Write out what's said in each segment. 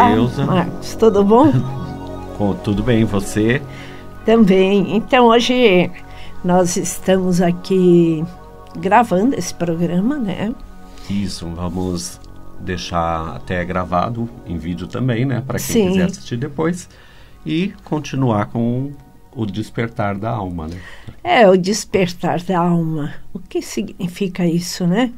Olá, Cleusa. Marcos, tudo bom? Tudo bem, você? Também. Então, hoje nós estamos aqui gravando esse programa, né? Isso, vamos deixar até gravado em vídeo também, né? Para quem Sim. quiser assistir depois. E continuar com o despertar da alma, né? O despertar da alma. O que significa isso, né?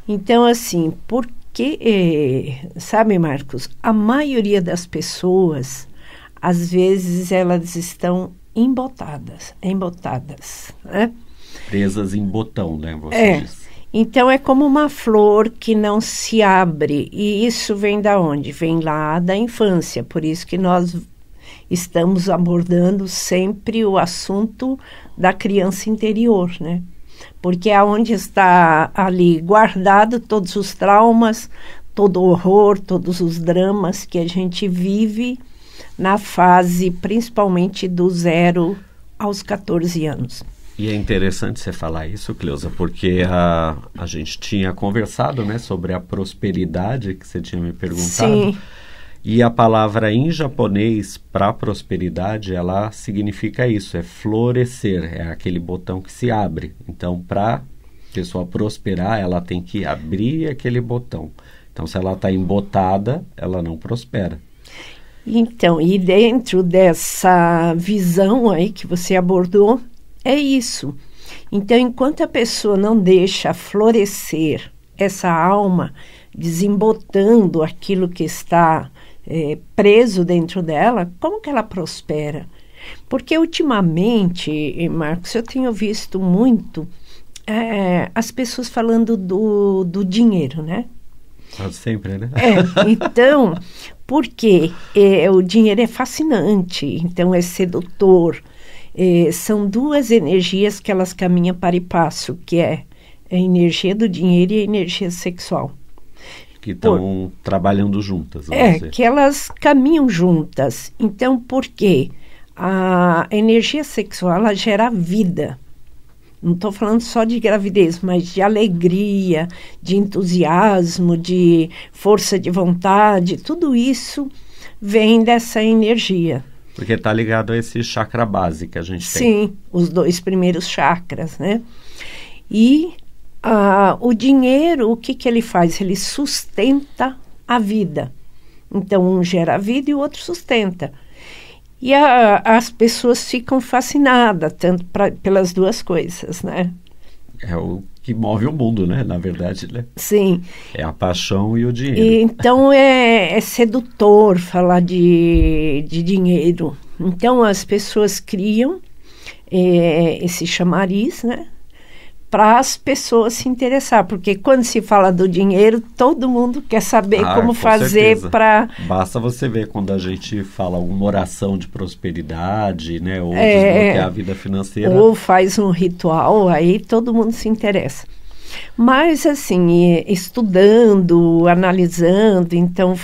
Então, assim, porque, sabe, Marcos, a maioria das pessoas, às vezes, elas estão embotadas, né? Presas em botão, né? Você diz. Então, é como uma flor que não se abre. E isso vem da onde? Vem lá da infância. Por isso que nós estamos abordando sempre o assunto da criança interior, né? Porque é onde está ali guardado todos os traumas, todo o horror, todos os dramas que a gente vive na fase, principalmente do 0 aos 14 anos. E é interessante você falar isso, Cleusa, porque a gente tinha conversado, né, sobre a prosperidade que você tinha me perguntado. Sim. E a palavra em japonês para prosperidade, ela significa isso, é florescer, é aquele botão que se abre. Então, para a pessoa prosperar, ela tem que abrir aquele botão. Então, se ela está embotada, ela não prospera. Então, e dentro dessa visão aí que você abordou, é isso. Então, enquanto a pessoa não deixa florescer essa alma, desembotando aquilo que está preso dentro dela, como que ela prospera? Porque ultimamente, Marcos, eu tenho visto muito as pessoas falando do dinheiro, né? Sempre, né? Então, porque o dinheiro é fascinante, então é sedutor. São duas energias que elas caminham para e passo, que é a energia do dinheiro e a energia sexual. Que estão trabalhando juntas. Vamos dizer. Que elas caminham juntas. Então, por quê? A energia sexual, ela gera vida. Não estou falando só de gravidez, mas de alegria, de entusiasmo, de força de vontade. Tudo isso vem dessa energia. Porque está ligado a esse chakra base que a gente tem. Sim, os 2 primeiros chakras, né? E o dinheiro, o que ele faz? Ele sustenta a vida. Então, um gera a vida e o outro sustenta. E as pessoas ficam fascinadas, tanto pelas duas coisas, né? É o que move o mundo, né? Na verdade, né? Sim. É a paixão e o dinheiro. Então, é sedutor falar de dinheiro. Então, as pessoas criam esse chamariz, né? Para as pessoas se interessar, porque quando se fala do dinheiro, todo mundo quer saber como fazer para... Basta você ver quando a gente fala uma oração de prosperidade, né, ou desbloquear a vida financeira. Ou faz um ritual, aí todo mundo se interessa. Mas, assim, estudando, analisando, então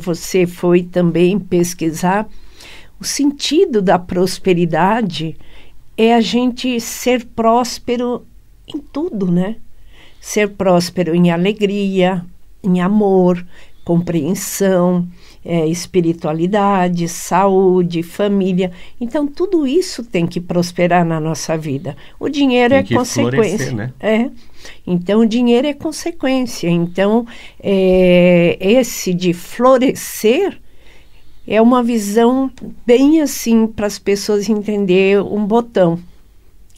você foi também pesquisar, o sentido da prosperidade é a gente ser próspero em tudo, né? Ser próspero em alegria, em amor, compreensão, espiritualidade, saúde, família. Então, tudo isso tem que prosperar na nossa vida. O dinheiro é consequência. Né? Então, o dinheiro é consequência. Então, esse de florescer é uma visão bem assim para as pessoas entenderem um botão.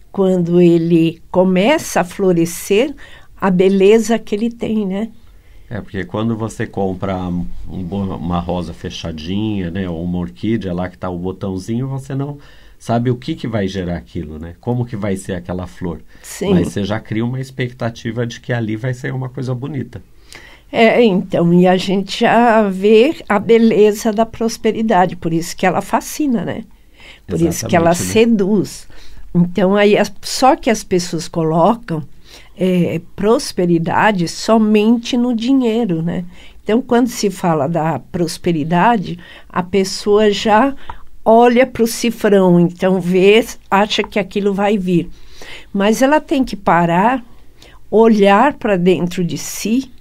Quando ele começa a florescer, a beleza que ele tem, né? Porque quando você compra uma rosa fechadinha, né, ou uma orquídea lá que está o botãozinho, você não sabe o que vai gerar aquilo, né? Como que vai ser aquela flor. Sim. Mas você já cria uma expectativa de que ali vai ser uma coisa bonita. Então, e a gente já vê a beleza da prosperidade, por isso que ela fascina, né? Por Exatamente, isso que ela seduz. Então, aí, só que as pessoas colocam prosperidade somente no dinheiro, né? Então, quando se fala da prosperidade, a pessoa já olha para o cifrão, então acha que aquilo vai vir. Mas ela tem que parar, olhar para dentro de si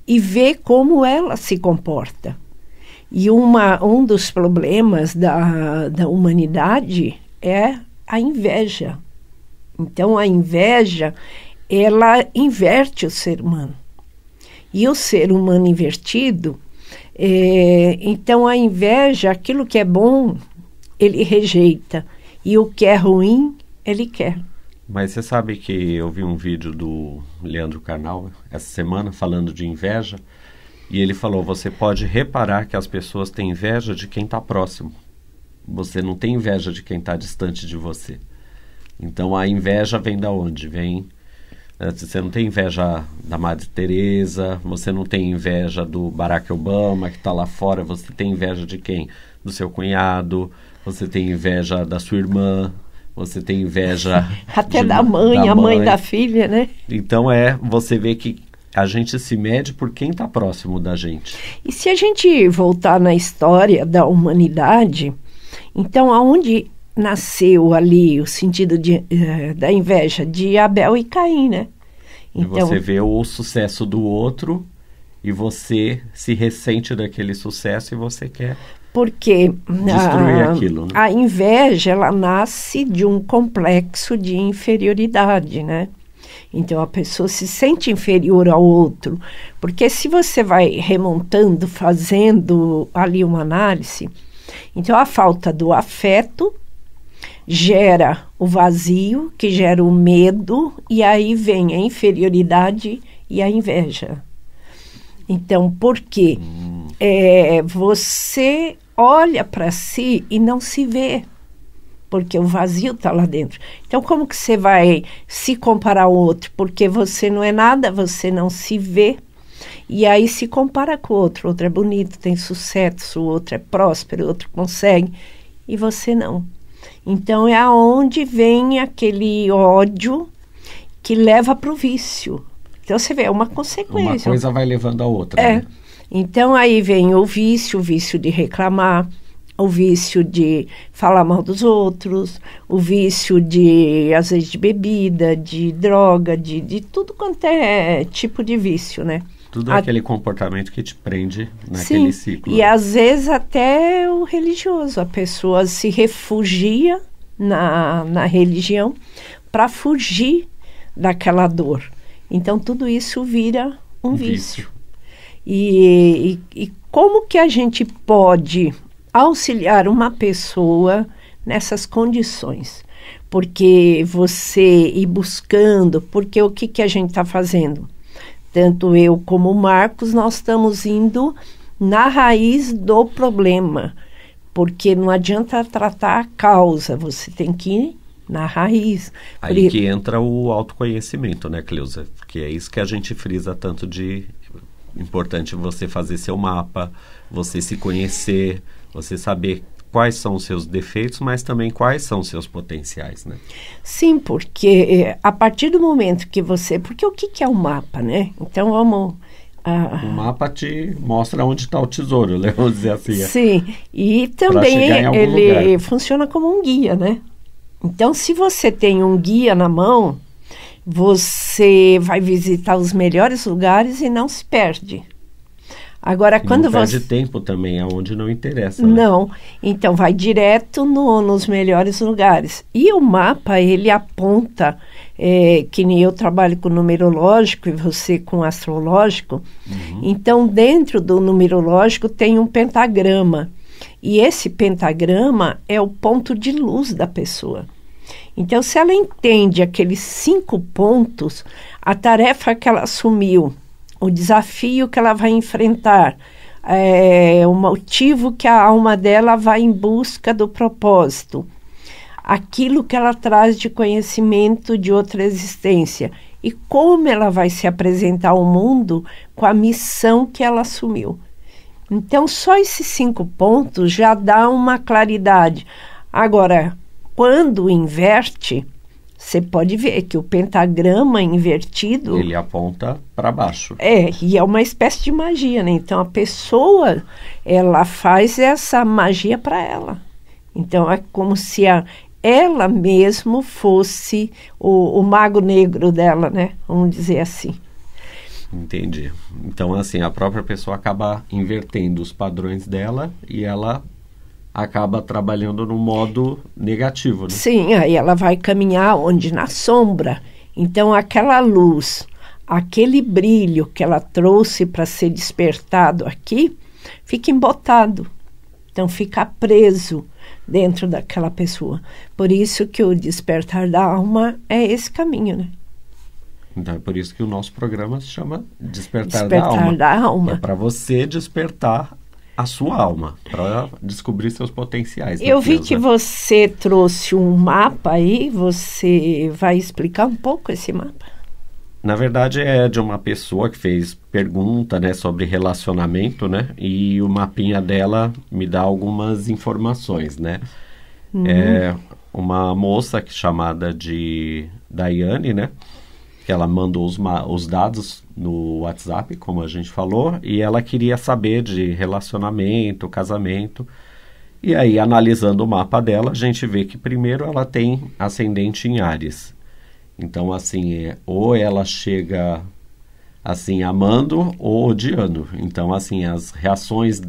e ver como ela se comporta. E um dos problemas da humanidade é a inveja. Então, a inveja, ela inverte o ser humano. E o ser humano invertido, então a inveja, aquilo que é bom, ele rejeita. E o que é ruim, ele quer. Mas você sabe que eu vi um vídeo do Leandro Carnal essa semana falando de inveja, e ele falou, você pode reparar que as pessoas têm inveja de quem está próximo. Você não tem inveja de quem está distante de você. Então a inveja vem da onde? Você não tem inveja da Madre Teresa, você não tem inveja do Barack Obama que está lá fora, você tem inveja de quem? Do seu cunhado, você tem inveja da sua irmã, você tem inveja até da mãe, a mãe da filha, né? Então você vê que a gente se mede por quem está próximo da gente. E se a gente voltar na história da humanidade, então aonde nasceu ali o sentido da inveja de Abel e Caim, né? Então, você vê o sucesso do outro e você se ressente daquele sucesso e você quer porque destruir aquilo, né? A inveja, ela nasce de um complexo de inferioridade, né? Então a pessoa se sente inferior ao outro, porque se você vai remontando, fazendo ali uma análise, então a falta do afeto gera o vazio, que gera o medo, e aí vem a inferioridade e a inveja. Então, por quê? Você olha para si e não se vê, porque o vazio está lá dentro. Então, como que você vai se comparar ao outro? Porque você não é nada, você não se vê, e aí se compara com o outro é bonito, tem sucesso, o outro é próspero, o outro consegue, e você não. Então, é aonde vem aquele ódio que leva para o vício. Então, você vê, é uma consequência. Uma coisa vai levando a outra. Né? Então, aí vem o vício de reclamar, o vício de falar mal dos outros, o vício de, às vezes, de bebida, de droga, de tudo quanto é tipo de vício, né? Tudo aquele comportamento que te prende naquele ciclo. E às vezes até o religioso. A pessoa se refugia na religião para fugir daquela dor. Então, tudo isso vira um vício. E como que a gente pode auxiliar uma pessoa nessas condições? Porque você ir buscando, porque o que a gente está fazendo? Tanto eu como o Marcos, nós estamos indo na raiz do problema, porque não adianta tratar a causa, você tem que ir na raiz. Aí que entra o autoconhecimento, né, Cleusa? Porque é isso que a gente frisa tanto de importante você fazer seu mapa, você se conhecer, você saber quais são os seus defeitos, mas também quais são os seus potenciais, né? Sim, porque a partir do momento que você... Porque o que é um mapa, né? Então, vamos... O mapa te mostra onde está o tesouro, né? Vamos dizer assim. Sim, e também ele funciona como um guia, né? Então, se você tem um guia na mão, você vai visitar os melhores lugares e não se perde. Agora, quando não perde tempo também, aonde não interessa. Né? Não, então vai direto nos melhores lugares. E o mapa, ele aponta, que nem eu trabalho com numerológico e você com astrológico. Então, dentro do numerológico tem um pentagrama. E esse pentagrama é o ponto de luz da pessoa. Então, se ela entende aqueles 5 pontos, a tarefa que ela assumiu, o desafio que ela vai enfrentar, o motivo que a alma dela vai em busca do propósito, aquilo que ela traz de conhecimento de outra existência e como ela vai se apresentar ao mundo com a missão que ela assumiu. Então, só esses 5 pontos já dá uma claridade. Agora, quando inverte, você pode ver que o pentagrama invertido... Ele aponta para baixo. E é uma espécie de magia, né? Então, a pessoa, ela faz essa magia para ela. Então, é como se ela mesmo fosse o mago negro dela, né? Vamos dizer assim. Entendi. Então, assim, a própria pessoa acaba invertendo os padrões dela e ela acaba trabalhando no modo negativo, né? Sim, aí ela vai caminhar onde? Na sombra. Então, aquela luz, aquele brilho que ela trouxe para ser despertado aqui, fica embotado. Então, fica preso dentro daquela pessoa. Por isso que o despertar da alma é esse caminho, né? Então, é por isso que o nosso programa se chama Despertar Despertar da Alma. É para você despertar a sua alma, para descobrir seus potenciais. Eu vi que você trouxe um mapa aí, você vai explicar um pouco esse mapa? Na verdade, é de uma pessoa que fez pergunta, né, sobre relacionamento, né? E o mapinha dela me dá algumas informações, né? É uma moça chamada de Daiane, né? Que ela mandou os dados no WhatsApp, como a gente falou, e ela queria saber de relacionamento, casamento. E aí, analisando o mapa dela, a gente vê que primeiro ela tem ascendente em Áries. Então, assim, ou ela chega, assim, amando ou odiando. Então, assim, as reações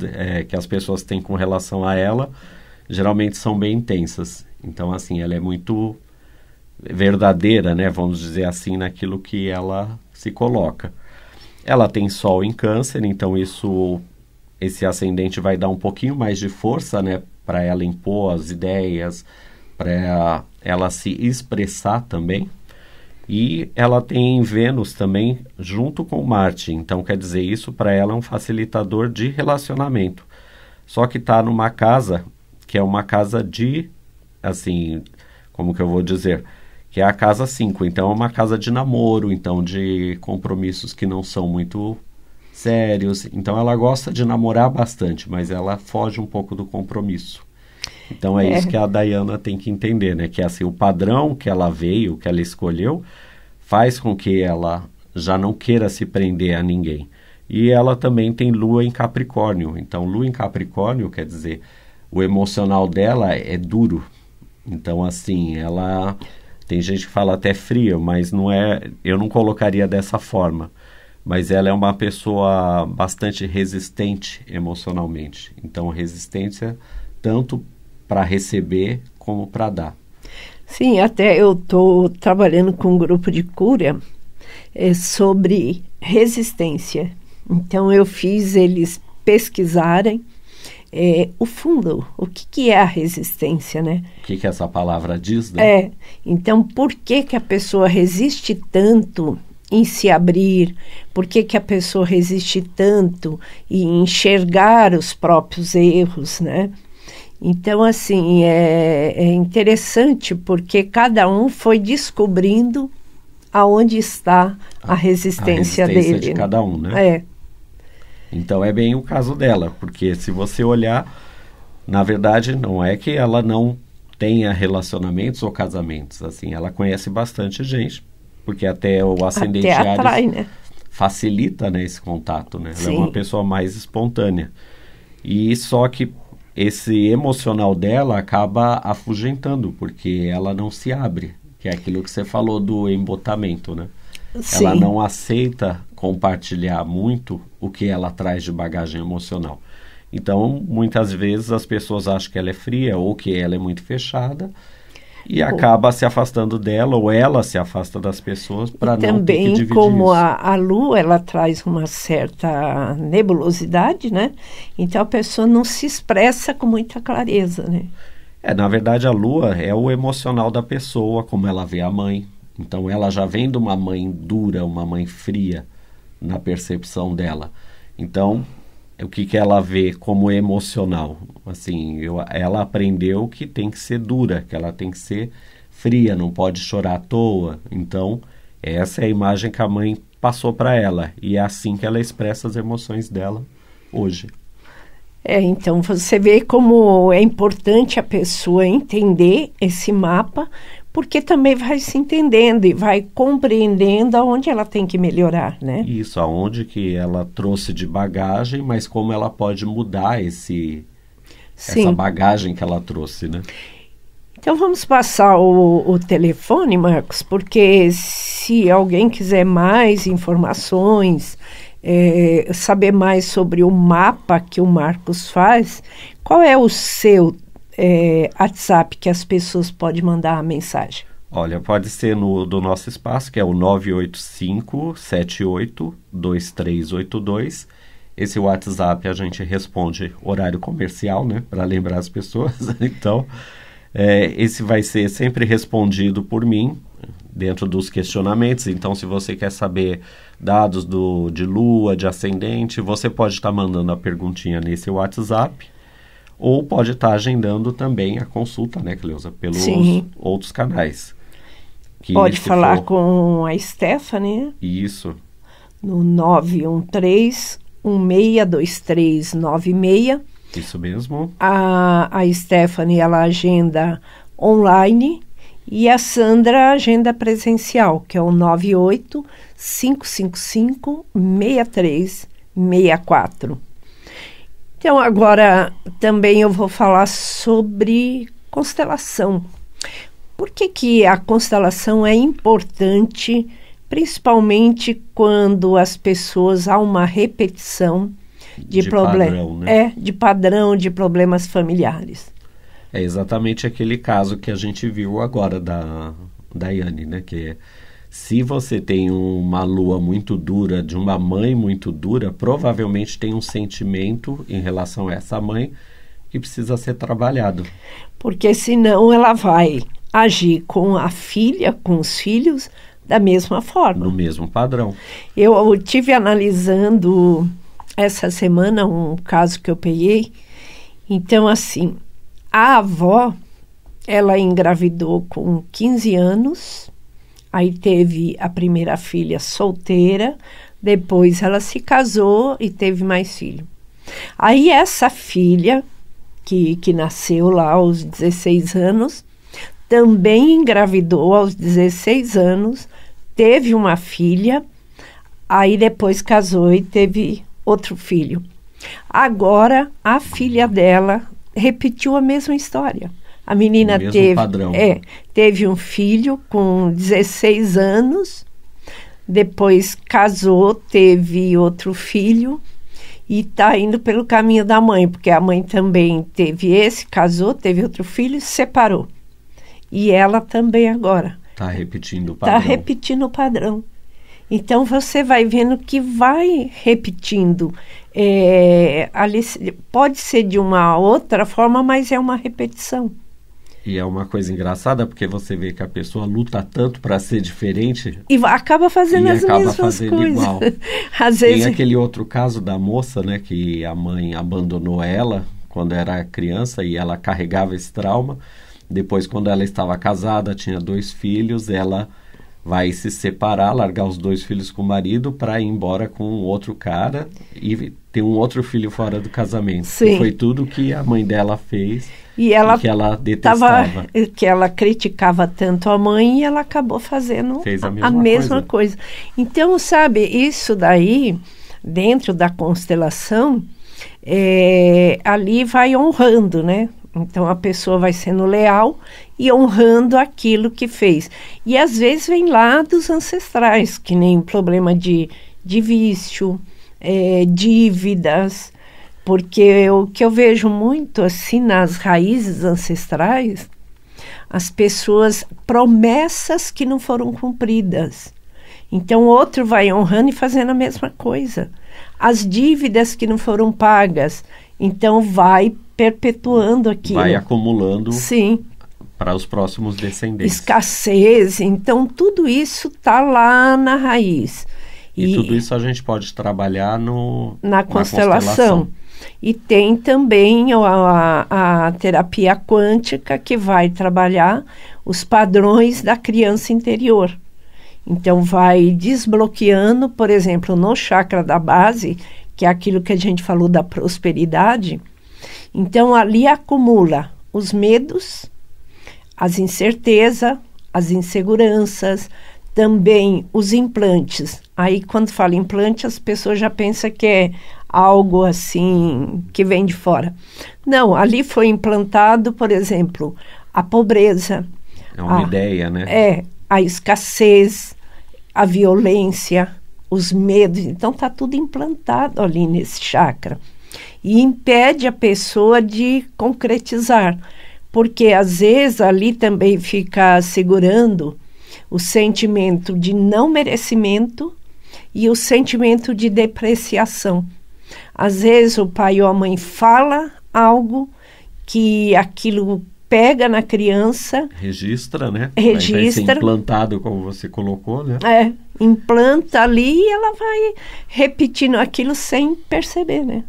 que as pessoas têm com relação a ela, geralmente são bem intensas. Então, assim, ela é muito verdadeira, né, vamos dizer assim, naquilo que ela se coloca. Ela tem Sol em Câncer, então esse ascendente vai dar um pouquinho mais de força, né, para ela impor as ideias, para ela se expressar também. E ela tem Vênus também junto com Marte, então quer dizer, isso para ela é um facilitador de relacionamento. Só que está numa casa que é uma casa de, assim, como que eu vou dizer, que é a casa 5, então é uma casa de namoro, então de compromissos que não são muito sérios. Então ela gosta de namorar bastante, mas ela foge um pouco do compromisso. Então é isso que a Dayana tem que entender, né? Que assim, o padrão que ela veio, que ela escolheu, faz com que ela já não queira se prender a ninguém. E ela também tem Lua em Capricórnio. Então Lua em Capricórnio quer dizer, o emocional dela é duro. Então assim, ela... Tem gente que fala até fria, mas não é, eu não colocaria dessa forma. Mas ela é uma pessoa bastante resistente emocionalmente. Então, resistência tanto para receber como para dar. Sim, até eu estou trabalhando com um grupo de cura sobre resistência. Então, eu fiz eles pesquisarem o fundo, o que é a resistência, né? O que essa palavra diz, né? Então, por que a pessoa resiste tanto em se abrir? Por que a pessoa resiste tanto em enxergar os próprios erros, né? Então, assim, é interessante porque cada um foi descobrindo aonde está a resistência dele. De cada um, né? Então é bem o caso dela, porque se você olhar, na verdade não é que ela não tenha relacionamentos ou casamentos, assim, ela conhece bastante gente, porque até o ascendente Áries, né? Facilita, né, esse contato, né? Ela é uma pessoa mais espontânea. E só que esse emocional dela acaba afugentando, porque ela não se abre, que é aquilo que você falou do embotamento, né? Sim. Ela não aceita compartilhar muito o que ela traz de bagagem emocional. Então, muitas vezes as pessoas acham que ela é fria ou que ela é muito fechada e acaba se afastando dela ou ela se afasta das pessoas para não ter que dividir isso. Também, como a Lua, ela traz uma certa nebulosidade, né? Então, a pessoa não se expressa com muita clareza, né? Na verdade, a Lua é o emocional da pessoa, como ela vê a mãe. Então, ela já vem de uma mãe dura, uma mãe fria na percepção dela. Então, o que ela vê como emocional? Assim, ela aprendeu que tem que ser dura, que ela tem que ser fria, não pode chorar à toa. Então, essa é a imagem que a mãe passou para ela. E é assim que ela expressa as emoções dela hoje. Então você vê como é importante a pessoa entender esse mapa, porque também vai se entendendo e vai compreendendo aonde ela tem que melhorar, né? Isso, aonde que ela trouxe de bagagem, mas como ela pode mudar essa bagagem que ela trouxe, né? Então vamos passar o telefone, Marcos, porque se alguém quiser mais informações, saber mais sobre o mapa que o Marcos faz, qual é o seu WhatsApp que as pessoas podem mandar a mensagem? Olha, pode ser do nosso espaço, que é o 985-78-2382. Esse WhatsApp a gente responde horário comercial, né? Para lembrar as pessoas. Então, esse vai ser sempre respondido por mim, dentro dos questionamentos. Então, se você quer saber dados de lua, de ascendente, você pode estar mandando a perguntinha nesse WhatsApp, ou pode estar agendando também a consulta, né, Cleusa, pelos outros canais. Pode falar com a Stephanie. Isso. No 913-162396. Isso mesmo. A Stephanie, ela agenda online e a Sandra agenda presencial, que é o 98-555-6364. Então, agora também eu vou falar sobre constelação. Por que a constelação é importante, principalmente quando as pessoas há uma repetição de padrão, né? De padrão, de problemas familiares? É exatamente aquele caso que a gente viu agora da Daiane, né? Que se você tem uma lua muito dura, de uma mãe muito dura, provavelmente tem um sentimento em relação a essa mãe que precisa ser trabalhado. Porque senão ela vai agir com a filha, com os filhos, da mesma forma. No mesmo padrão. Eu estive analisando essa semana um caso que eu peguei. Então, assim, a avó, ela engravidou com 15 anos, aí teve a primeira filha solteira, depois ela se casou e teve mais filho. Aí essa filha, que nasceu lá aos 16 anos, também engravidou aos 16 anos, teve uma filha, aí depois casou e teve outro filho. Agora, a filha dela repetiu a mesma história. A menina teve um filho com 16 anos, depois casou, teve outro filho e está indo pelo caminho da mãe, porque a mãe também casou, teve outro filho e se separou. E ela também agora. Está repetindo o padrão. Está repetindo o padrão. Então, você vai vendo que vai repetindo. Ali, pode ser de uma outra forma, mas é uma repetição. E é uma coisa engraçada, porque você vê que a pessoa luta tanto para ser diferente. E acaba fazendo as mesmas coisas. Igual. Às vezes... Tem aquele outro caso da moça, né, que a mãe abandonou ela quando era criança e ela carregava esse trauma. Depois, quando ela estava casada, tinha 2 filhos, ela vai se separar, largar os 2 filhos com o marido para ir embora com outro cara e ter um outro filho fora do casamento. Sim. E foi tudo que a mãe dela fez e que ela detestava. Que ela criticava tanto a mãe e ela acabou fazendo Fez a mesma coisa. Então, sabe, isso daí, dentro da constelação, ali vai honrando, né? Então, a pessoa vai sendo leal e honrando aquilo que fez. E, às vezes, vem lá dos ancestrais, que nem problema de vício, dívidas. Porque o que eu vejo muito, assim, nas raízes ancestrais, as pessoas, promessas que não foram cumpridas. Então, outro vai honrando e fazendo a mesma coisa. As dívidas que não foram pagas. Então, vai perpetuando aquilo. Vai acumulando. Sim. Para os próximos descendentes. Escassez. Então, tudo isso está lá na raiz. E tudo isso a gente pode trabalhar na constelação. E tem também a terapia quântica, que vai trabalhar os padrões da criança interior. Então, vai desbloqueando, por exemplo, no chakra da base, que é aquilo que a gente falou da prosperidade. Então, ali acumula os medos, as incertezas, as inseguranças, também os implantes. Aí, quando fala implante, as pessoas já pensam que é algo assim que vem de fora. Não, ali foi implantado, por exemplo, a pobreza. É uma ideia, né? A escassez, a violência, os medos. Então está tudo implantado ali nesse chakra. E impede a pessoa de concretizar. Porque às vezes ali também fica segurando o sentimento de não merecimento e o sentimento de depreciação. Às vezes o pai ou a mãe fala algo que aquilo pega na criança. Registra, né? Registra. Vai ser implantado, como você colocou, né? Implanta ali e ela vai repetindo aquilo sem perceber, né?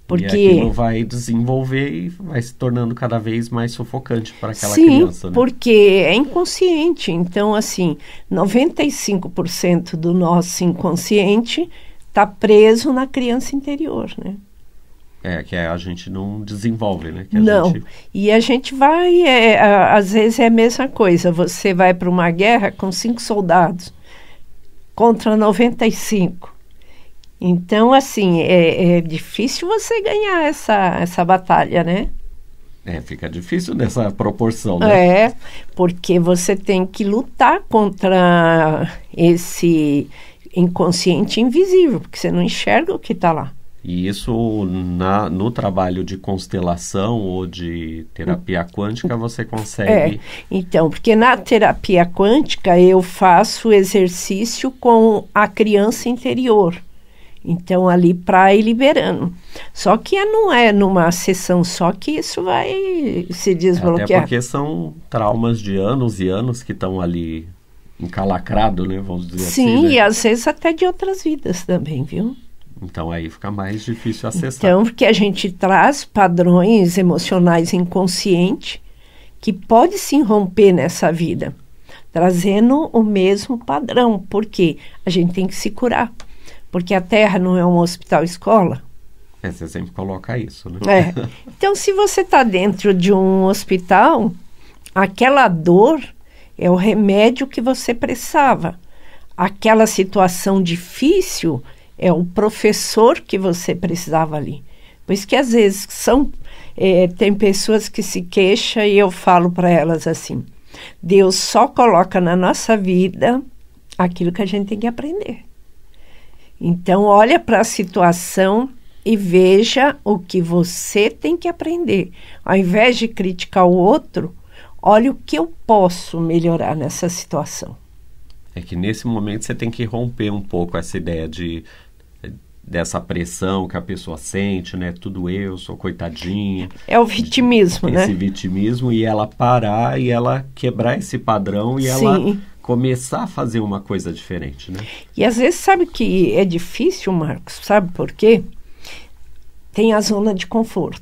Porque E aquilo vai desenvolver e vai se tornando cada vez mais sufocante para aquela criança, né? Porque é inconsciente. Então, assim, 95% do nosso inconsciente está preso na criança interior, né? Que a gente não desenvolve, né? E a gente vai, às vezes é a mesma coisa. Você vai para uma guerra com 5 soldados contra 95. Então, assim, é difícil você ganhar essa batalha, né? Fica difícil nessa proporção, né? Porque você tem que lutar contra esse inconsciente invisível, porque você não enxerga o que está lá. E isso no trabalho de constelação ou de terapia quântica você consegue... Então, porque na terapia quântica eu faço exercício com a criança interior. Então, ali para ir liberando. Só que não é numa sessão só que isso vai se desbloquear. Até porque são traumas de anos e anos que estão ali encalacrados, né? Vamos dizer assim. Sim, né? E às vezes até de outras vidas também, viu? Então, aí fica mais difícil acessar. Então, porque a gente traz padrões emocionais inconscientes que pode se romper nessa vida, trazendo o mesmo padrão. Por quê? A gente tem que se curar. Porque a Terra não é um hospital-escola. Você sempre coloca isso, né? Então, se você está dentro de um hospital, aquela dor é o remédio que você precisava. Aquela situação difícil é o professor que você precisava ali. Por isso que às vezes tem pessoas que se queixam e eu falo para elas assim, Deus só coloca na nossa vida aquilo que a gente tem que aprender. Então, olha para a situação e veja o que você tem que aprender. Ao invés de criticar o outro, olha o que eu posso melhorar nessa situação. É que nesse momento você tem que romper um pouco essa ideia dessa pressão que a pessoa sente, né? Tudo eu, sou coitadinha. É o vitimismo, né? Esse vitimismo e ela parar e ela quebrar esse padrão e ela começar a fazer uma coisa diferente, né? E às vezes sabe que é difícil, Marcos, sabe por quê? Tem a zona de conforto.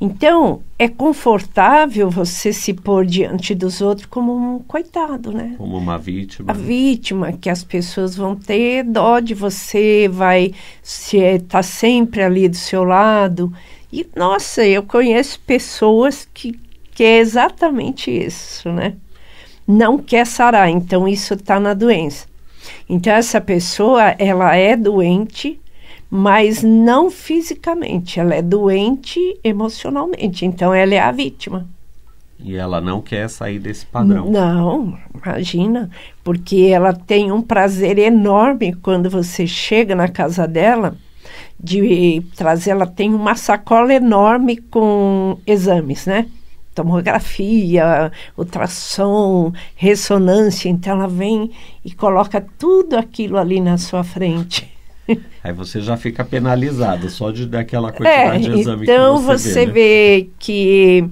Então, é confortável você se pôr diante dos outros como um coitado, né? Como uma vítima. A vítima, que as pessoas vão ter dó de você, vai estar sempre ali do seu lado. E, nossa, eu conheço pessoas que é exatamente isso, né? Não quer sarar, então isso está na doença. Então, essa pessoa, ela é doente, mas não fisicamente, ela é doente emocionalmente, então ela é a vítima. E ela não quer sair desse padrão. Não, imagina, porque ela tem um prazer enorme quando você chega na casa dela, de trazer, ela tem uma sacola enorme com exames, né? Tomografia, ultrassom, ressonância, então ela vem e coloca tudo aquilo ali na sua frente. Aí você já fica penalizado só daquela quantidade de exame então que você vê que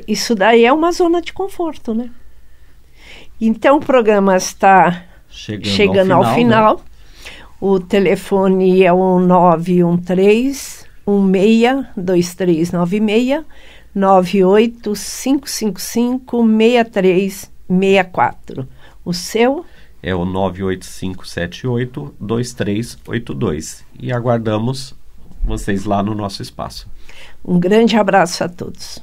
isso daí é uma zona de conforto, né? Então o programa está chegando ao final. Né? O telefone é o 913-162396, 98555-6364. O seu? É o 98578-2382. E aguardamos vocês lá no nosso espaço. Um grande abraço a todos.